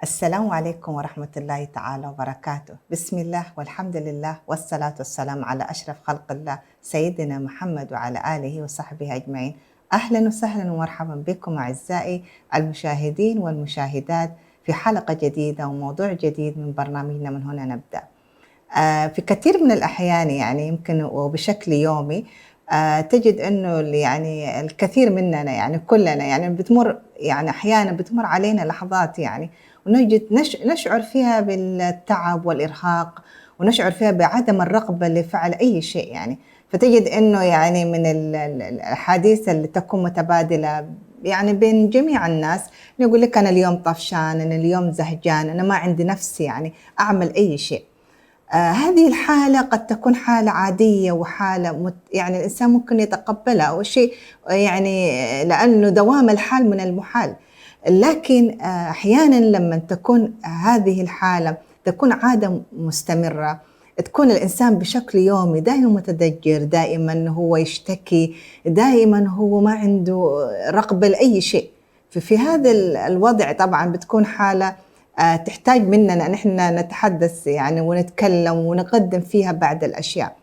السلام عليكم ورحمة الله تعالى وبركاته. بسم الله والحمد لله والصلاة والسلام على أشرف خلق الله سيدنا محمد وعلى آله وصحبه أجمعين. أهلا وسهلا ومرحبا بكم أعزائي المشاهدين والمشاهدات في حلقة جديدة وموضوع جديد من برنامجنا من هنا نبدأ. في كثير من الأحيان يعني يمكن وبشكل يومي تجد أنه يعني الكثير مننا يعني كلنا يعني بتمر يعني أحيانا بتمر علينا لحظات يعني ونجد نشعر فيها بالتعب والإرهاق، ونشعر فيها بعدم الرغبة لفعل أي شيء يعني. فتجد أنه يعني من الأحاديث اللي تكون متبادلة يعني بين جميع الناس، يقول لك أنا اليوم طفشان، أنا اليوم زهجان، أنا ما عندي نفس يعني أعمل أي شيء. هذه الحالة قد تكون حالة عادية وحالة يعني الإنسان ممكن يتقبلها أو شيء يعني لأنه دوام الحال من المحال. لكن أحيانا لما تكون هذه الحالة تكون عادة مستمرة، تكون الإنسان بشكل يومي دائما متضجر، دائما هو يشتكي، دائما هو ما عنده رغبة لأي شيء. في هذا الوضع طبعا بتكون حالة تحتاج مننا نحن نتحدث يعني ونتكلم ونقدم فيها بعض الأشياء.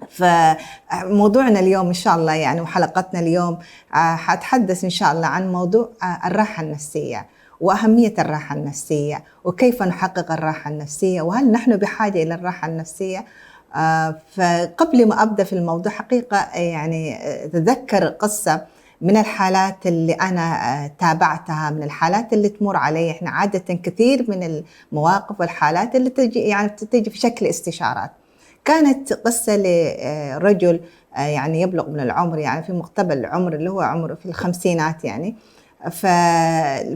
فموضوعنا اليوم إن شاء الله يعني وحلقتنا اليوم حتحدث إن شاء الله عن موضوع الراحة النفسية وأهمية الراحة النفسية وكيف نحقق الراحة النفسية وهل نحن بحاجة إلى الراحة النفسية. فقبل ما أبدأ في الموضوع حقيقة يعني تذكر قصة من الحالات اللي أنا تابعتها، من الحالات اللي تمر علي. إحنا عادة كثير من المواقف والحالات اللي تجي يعني بتجي في شكل استشارات. كانت قصة لرجل يعني يبلغ من العمر يعني في مقتبل العمر اللي هو عمره في الخمسينات يعني.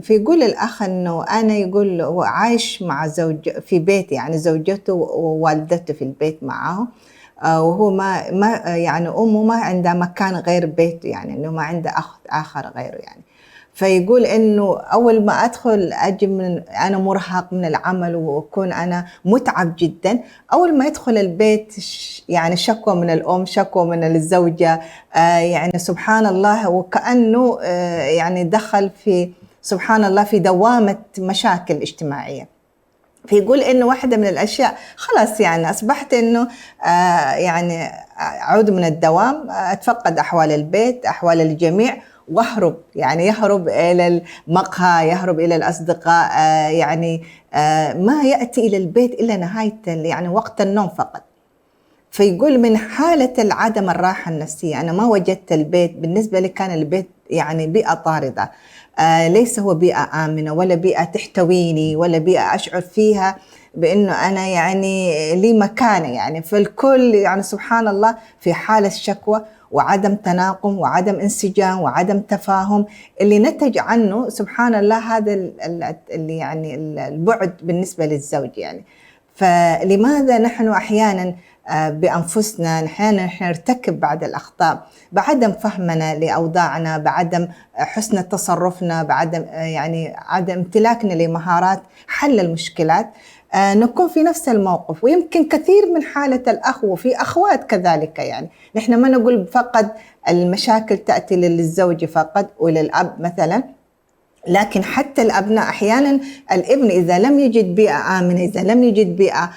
فيقول الأخ أنه أنا يقول هو عايش مع زوج في بيت يعني زوجته ووالدته في البيت معه، وهو ما يعني أمه ما عندها مكان غير بيته يعني إنه ما عنده أخ آخر غيره يعني. فيقول إنه أول ما أدخل أجي من أنا مرهق من العمل وأكون أنا متعب جدا. أول ما يدخل البيت يعني شكوى من الأم، شكوى من الزوجة، يعني سبحان الله وكأنه يعني دخل في سبحان الله في دوامة مشاكل اجتماعية. فيقول إنه واحدة من الأشياء خلاص يعني أصبحت إنه يعني أعود من الدوام، أتفقد أحوال البيت، أحوال الجميع، واهرب يعني يهرب إلى المقهى، يهرب إلى الأصدقاء، يعني ما يأتي إلى البيت إلا نهاية يعني وقت النوم فقط. فيقول من حالة العدم الراحة النفسية أنا ما وجدت البيت، بالنسبة لي كان البيت يعني بيئة طاردة، ليس هو بيئة آمنة ولا بيئة تحتويني ولا بيئة أشعر فيها بأنه أنا يعني لي مكانة يعني. فالكل يعني سبحان الله في حالة شكوى وعدم تناغم وعدم انسجام وعدم تفاهم اللي نتج عنه سبحان الله هذا اللي يعني البعد بالنسبة للزوج يعني. فلماذا نحن أحيانا بأنفسنا أحيانا نحن نرتكب بعض الأخطاء بعدم فهمنا لأوضاعنا، بعدم حسن تصرفنا، بعدم يعني عدم امتلاكنا لمهارات حل المشكلات، نكون في نفس الموقف. ويمكن كثير من حالة الأخ وفي أخوات كذلك يعني. نحن ما نقول فقط المشاكل تأتي للزوج فقط وللأب مثلا، لكن حتى الأبناء أحياناً الابن إذا لم يجد بيئة آمنة، إذا لم يجد بيئة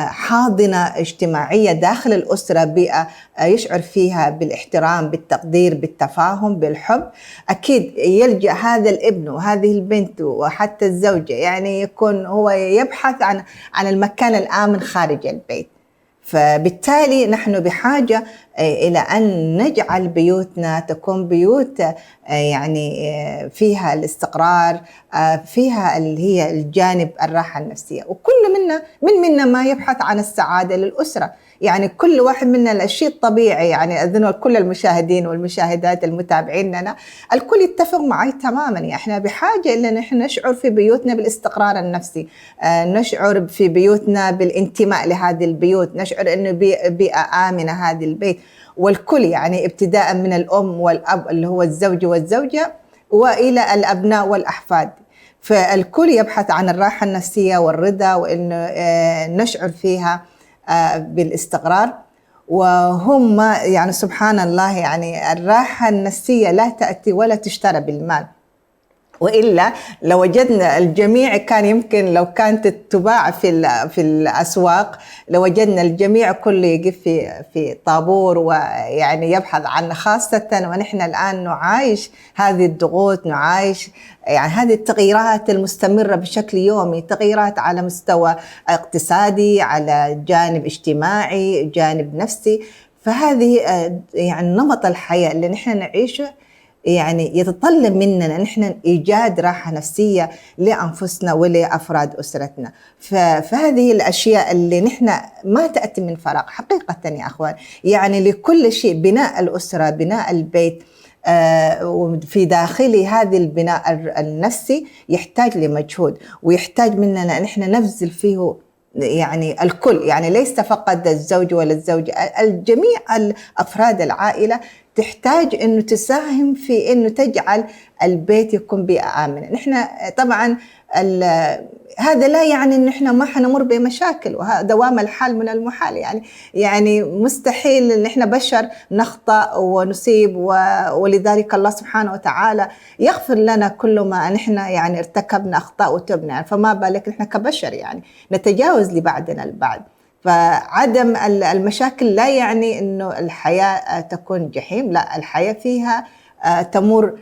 حاضنة اجتماعية داخل الأسرة، بيئة يشعر فيها بالاحترام، بالتقدير، بالتفاهم، بالحب، أكيد يلجأ هذا الابن وهذه البنت وحتى الزوجة يعني يكون هو يبحث عن المكان الآمن خارج البيت. فبالتالي نحن بحاجة إلى أن نجعل بيوتنا تكون بيوت يعني فيها الاستقرار، فيها اللي هي الجانب الراحة النفسية. وكل منا ما يبحث عن السعادة للأسرة يعني. كل واحد منا الشيء الطبيعي يعني أظن كل المشاهدين والمشاهدات المتابعين لنا الكل يتفق معي تماما يعني. احنا بحاجة إلى نحن نشعر في بيوتنا بالاستقرار النفسي، نشعر في بيوتنا بالانتماء لهذه البيوت، نشعر إنه بيئة آمنة هذه البيت. والكل يعني ابتداء من الأم والأب اللي هو الزوج والزوجة وإلى الأبناء والأحفاد. فالكل يبحث عن الراحة النفسية والرضا وإنه نشعر فيها بالاستقرار. وهم يعني سبحان الله يعني الراحة النفسية لا تأتي ولا تشترى بالمال. وإلا لو وجدنا الجميع كان يمكن لو كانت تباع في الأسواق لوجدنا الجميع كله يقف في طابور ويعني يبحث عنها، خاصة ونحن الآن نعايش هذه الضغوط، نعايش يعني هذه التغييرات المستمرة بشكل يومي، تغييرات على مستوى اقتصادي، على جانب اجتماعي، جانب نفسي. فهذه يعني نمط الحياة اللي نحن نعيشه يعني يتطلب مننا نحن إيجاد راحة نفسية لأنفسنا ولأفراد أسرتنا. فهذه الأشياء اللي نحن ما تأتي من فراغ حقيقة يا أخوان. يعني لكل شيء، بناء الأسرة، بناء البيت وفي داخله هذه البناء النفسي يحتاج لمجهود، ويحتاج مننا نحن نبذل فيه يعني الكل، يعني ليس فقط الزوج ولا الزوجة، الجميع أفراد العائلة تحتاج أنه تساهم في أنه تجعل البيت يكون بيئة آمنة. نحن طبعا هذا لا يعني أن نحن ما حنمر بمشاكل، ودوام الحال من المحال، يعني مستحيل أن نحن بشر نخطأ ونصيب، ولذلك الله سبحانه وتعالى يغفر لنا كل ما نحن يعني ارتكبنا أخطاء وتبنا، يعني فما بالك نحن كبشر يعني نتجاوز لبعضنا البعض. فعدم المشاكل لا يعني أنه الحياة تكون جحيم، لا، الحياة فيها تمر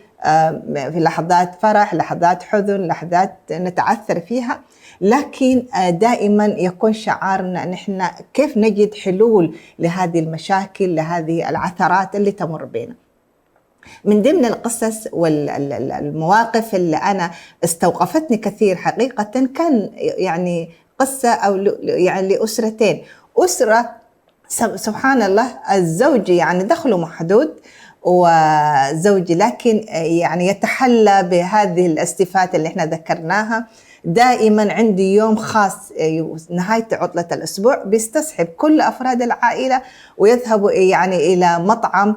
في لحظات فرح، لحظات حزن، لحظات نتعثر فيها، لكن دائما يكون شعارنا نحن كيف نجد حلول لهذه المشاكل، لهذه العثرات اللي تمر بنا. من ضمن القصص والمواقف اللي أنا استوقفتني كثير حقيقة كان يعني قصة أو يعني لأسرتين. أسرة سبحان الله الزوج يعني دخله محدود وزوجي، لكن يعني يتحلى بهذه الصفات اللي احنا ذكرناها. دائما عندي يوم خاص نهاية عطلة الأسبوع بيستصحب كل أفراد العائلة ويذهبوا يعني إلى مطعم،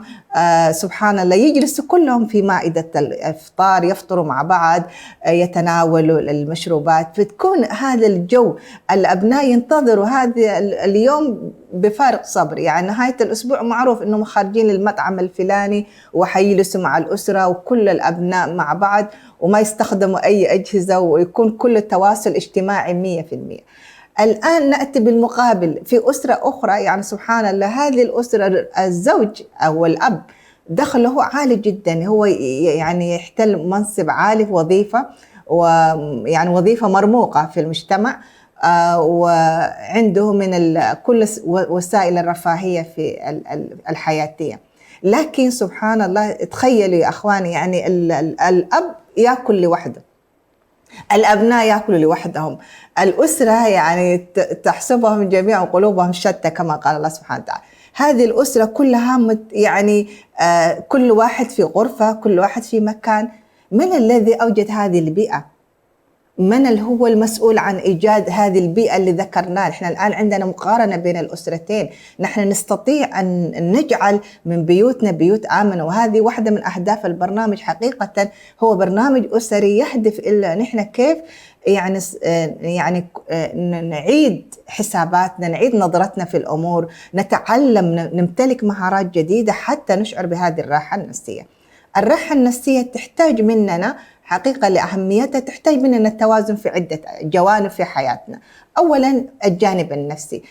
سبحان الله يجلسوا كلهم في مائدة الإفطار، يفطروا مع بعض، يتناولوا المشروبات، فتكون هذا الجو. الأبناء ينتظروا هذا اليوم بفارق صبر، يعني نهاية الأسبوع معروف إنهم خارجين للمطعم الفلاني وحيجلسوا مع الأسرة وكل الأبناء مع بعض وما يستخدموا أي أجهزة، ويكون كل التواصل اجتماعي 100%. الآن نأتي بالمقابل في أسرة أخرى، يعني سبحان الله هذه الأسرة الزوج أو الأب دخله عالي جدا، هو يعني يحتل منصب عالي في وظيفة، ويعني وظيفة مرموقة في المجتمع، وعنده من كل وسائل الرفاهية في الحياتية. لكن سبحان الله تخيلوا يا أخواني، يعني الأب يأكل لوحده، الأبناء يأكلوا لوحدهم، الأسرة يعني تحسبهم جميعا قلوبهم شتى كما قال الله سبحانه وتعالى. هذه الأسرة كلها يعني كل واحد في غرفة، كل واحد في مكان. من الذي أوجد هذه البيئة؟ من اللي هو المسؤول عن إيجاد هذه البيئة اللي ذكرناها؟ نحن الآن عندنا مقارنة بين الأسرتين، نحن نستطيع أن نجعل من بيوتنا بيوت آمنة، وهذه واحدة من أهداف البرنامج حقيقة. هو برنامج أسري يهدف إلى نحن كيف يعني نعيد حساباتنا، نعيد نظرتنا في الأمور، نتعلم، نمتلك مهارات جديدة حتى نشعر بهذه الراحة النفسية. الراحة النفسية تحتاج مننا حقيقة لأهميتها، تحتاج مننا التوازن في عدة جوانب في حياتنا. أولا الجانب النفسي،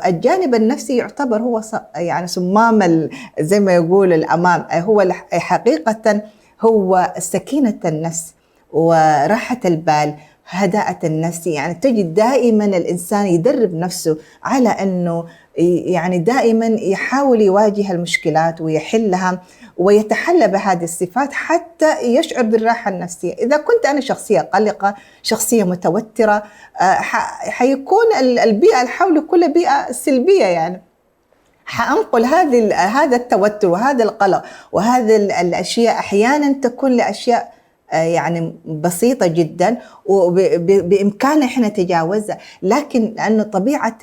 الجانب النفسي يعتبر هو يعني صمام زي ما يقول الأمام، هو حقيقة هو سكينة النفس وراحة البال، هداءة النفس. يعني تجد دائما الإنسان يدرب نفسه على أنه يعني دائما يحاول يواجه المشكلات ويحلها ويتحلى بهذه الصفات حتى يشعر بالراحة النفسية. إذا كنت أنا شخصية قلقة، شخصية متوترة، حيكون البيئة اللي حولي كلها بيئة سلبية، يعني حأنقل هذا التوتر وهذا القلق وهذه الأشياء أحيانا تكون لأشياء يعني بسيطة جدا وبإمكاننا إحنا نتجاوزها، لكن لأنه طبيعة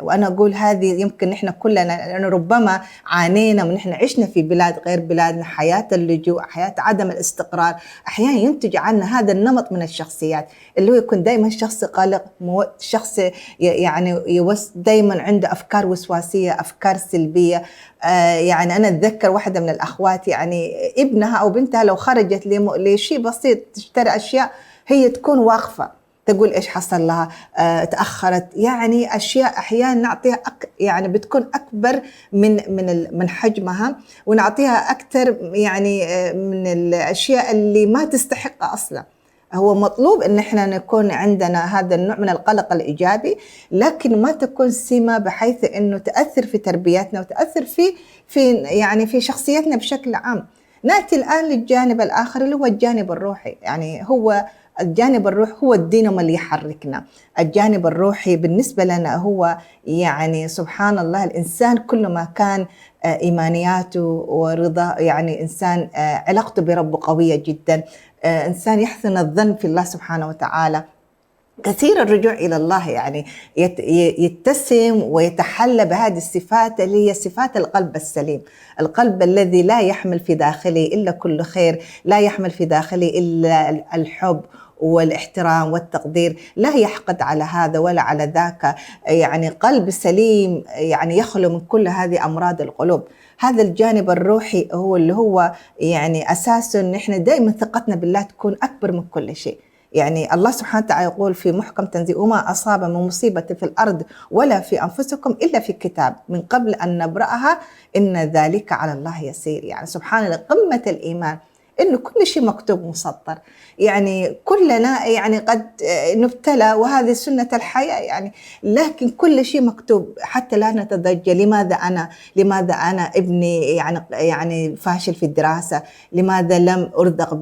وأنا أقول هذه يمكن إحنا كلنا لأنه ربما عانينا ونحن عشنا في بلاد غير بلادنا، حياة اللجوء، حياة عدم الاستقرار، أحيانا ينتج عنا هذا النمط من الشخصيات اللي هو يكون دائما شخص قلق، شخص يعني دائما عنده أفكار وسواسية، أفكار سلبية، يعني أنا أتذكر واحدة من الأخوات يعني ابنها أو بنتها لو خرجت لشيء بسيط تشتري أشياء، هي تكون واقفة تقول إيش حصل لها، تأخرت، يعني أشياء أحيانا نعطيها يعني بتكون أكبر من حجمها، ونعطيها أكثر يعني من الأشياء اللي ما تستحقها أصلا. هو مطلوب إن إحنا نكون عندنا هذا النوع من القلق الإيجابي، لكن ما تكون سمة بحيث إنه تأثر في تربيتنا وتأثر في شخصيتنا بشكل عام. نأتي الآن للجانب الآخر اللي هو الجانب الروحي. يعني هو الجانب الروحي هو الدينامو اللي يحركنا. الجانب الروحي بالنسبة لنا هو يعني سبحان الله، الإنسان كل ما كان إيمانياته ورضا، يعني إنسان علاقته بربه قوية جدا، إنسان يحسن الظن في الله سبحانه وتعالى، كثير الرجوع إلى الله، يعني يتسم ويتحلى بهذه الصفات اللي هي صفات القلب السليم، القلب الذي لا يحمل في داخله إلا كل خير، لا يحمل في داخله إلا الحب والاحترام والتقدير، لا يحقد على هذا ولا على ذاك، يعني قلب سليم يعني يخلو من كل هذه أمراض القلوب. هذا الجانب الروحي هو اللي هو يعني أساسه إن إحنا دائما ثقتنا بالله تكون أكبر من كل شيء. يعني الله سبحانه وتعالى يقول في محكم تنزيله: وما أصاب من مصيبة في الأرض ولا في أنفسكم إلا في كتاب من قبل أن نبرأها إن ذلك على الله يسير. يعني سبحان الله، قمة الإيمان إنه كل شيء مكتوب مسطر. يعني كلنا يعني قد نبتلى وهذه سنة الحياة يعني، لكن كل شيء مكتوب حتى لا نتضجر. لماذا أنا ابني يعني فاشل في الدراسة؟ لماذا لم أرزق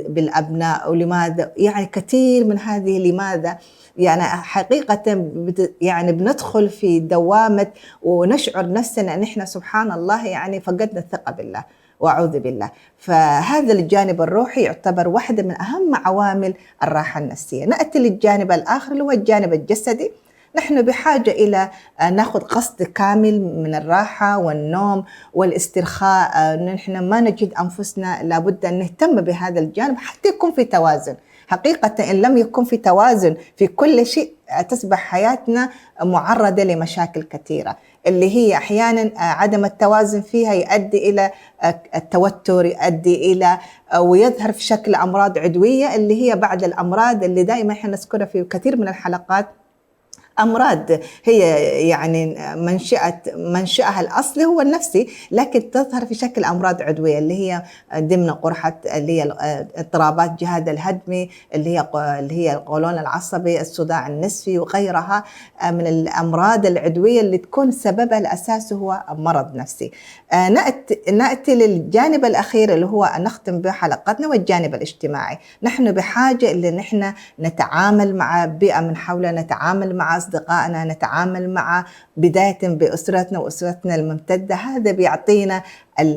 بالأبناء؟ ولماذا يعني كثير من هذه لماذا يعني حقيقة يعني بندخل في دوامة ونشعر نفسنا أن إحنا سبحان الله يعني فقدنا الثقة بالله وأعوذ بالله. فهذا الجانب الروحي يعتبر واحدة من أهم عوامل الراحة النفسية. نأتي للجانب الآخر اللي هو الجانب الجسدي. نحن بحاجة إلى نأخذ قسط كامل من الراحة والنوم والاسترخاء. نحن ما نجد أنفسنا، لابد أن نهتم بهذا الجانب حتى يكون في توازن. حقيقة إن لم يكن في توازن في كل شيء تصبح حياتنا معرضة لمشاكل كثيرة، اللي هي أحيانا عدم التوازن فيها يؤدي إلى التوتر، يؤدي إلى ويظهر في شكل أمراض عدوية، اللي هي بعض الأمراض اللي دائما احنا نذكرها في كثير من الحلقات. أمراض هي يعني منشأها الأصلي هو النفسي، لكن تظهر في شكل أمراض عدوية، اللي هي ضمن قرحة اللي هي اضطرابات الجهاز الهضمي، اللي هي القولون العصبي، الصداع النصفي وغيرها من الأمراض العدوية اللي تكون سببها الأساس هو مرض نفسي. نأتي للجانب الأخير اللي هو نختم به حلقتنا، والجانب الاجتماعي. نحن بحاجة إلى نحن نتعامل مع بيئة من حولنا، نتعامل مع أصدقائنا، نتعامل مع بداية بأسرتنا وأسرتنا الممتدة. هذا بيعطينا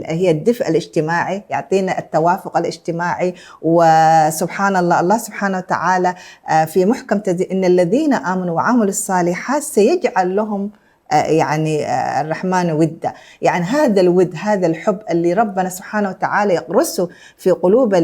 هي الدفء الاجتماعي، يعطينا التوافق الاجتماعي. وسبحان الله، الله سبحانه وتعالى في محكم تنزيله: إن الذين آمنوا وعملوا الصالحات سيجعل لهم يعني الرحمن ودا. يعني هذا الود، هذا الحب اللي ربنا سبحانه وتعالى يغرسه في قلوب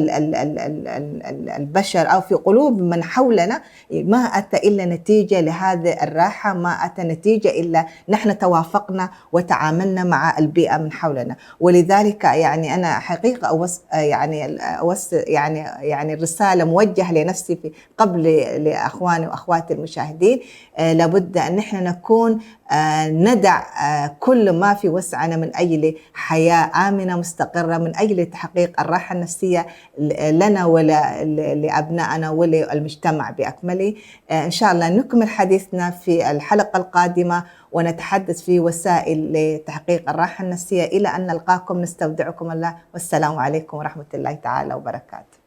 البشر أو في قلوب من حولنا، ما أتى إلا نتيجة لهذه الراحة، ما أتى نتيجة إلا نحن توافقنا وتعاملنا مع البيئة من حولنا. ولذلك يعني أنا حقيقة يعني الرسالة موجهة لنفسي في قبل لأخواني وأخواتي المشاهدين. لابد أن نحن نكون ندع كل ما في وسعنا من أجل حياة آمنة مستقرة، من أجل تحقيق الراحة النفسية لنا ولأبنائنا وللمجتمع بأكمله. إن شاء الله نكمل حديثنا في الحلقة القادمة ونتحدث في وسائل لتحقيق الراحة النفسية. إلى أن نلقاكم نستودعكم الله، والسلام عليكم ورحمة الله تعالى وبركاته.